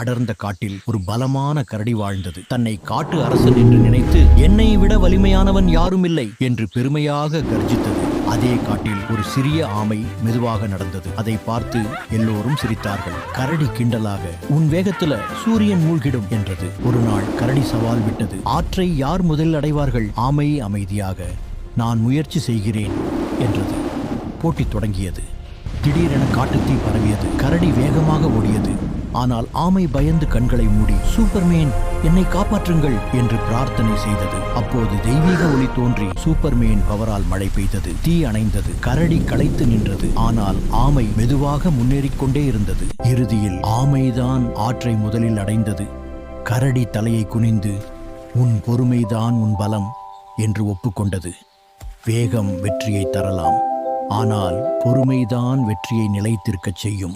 அடர்ந்த காட்டில் ஒரு பலமான கரடி வாழ்ந்தது. தன்னை காட்டு அரசன் என்று நினைத்து என்னை விட வலிமையானவன் யாரும் இல்லை என்று பெருமையாக கர்ஜித்தது. அதே காட்டில் ஒரு சிறிய ஆமை மெதுவாக நடந்தது. அதை பார்த்து எல்லோரும் சிரித்தார்கள். கரடி கிண்டலாக, உன் வேகத்துல சூரியன் மூழ்கிடும் என்றது. ஒரு நாள் கரடி சவால் விட்டது. ஆற்றை யார் முதலில் அடைவார்கள்? ஆமை அமைதியாக, நான் முயற்சி செய்கிறேன் என்றது. போட்டி தொடங்கியது. திடீரென காட்டுத்தீ பரவியது. கரடி வேகமாக ஓடியது. ஆனால் ஆமை பயந்து கண்களை மூடி, சூப்பர்மேன், என்னை காப்பாற்றுங்கள் என்று பிரார்த்தனை செய்தது. அப்போது தெய்வீக ஒளி தோன்றி சூப்பர்மேன் பவரால் மழை பெய்தது. தீ அணைந்தது. கரடி களைத்து நின்றது. ஆனால் ஆமை மெதுவாக முன்னேறிக்கொண்டே இருந்தது. இறுதியில் ஆமைதான் ஆற்றை முதலில் அடைந்தது. கரடி தலையை குனிந்து, உன் பொறுமைதான் உன் பலம் என்று ஒப்புக்கொண்டது. வேகம் வெற்றியை தரலாம், ஆனால் பொறுமைதான் வெற்றியை நிலைத்திருக்கச் செய்யும்.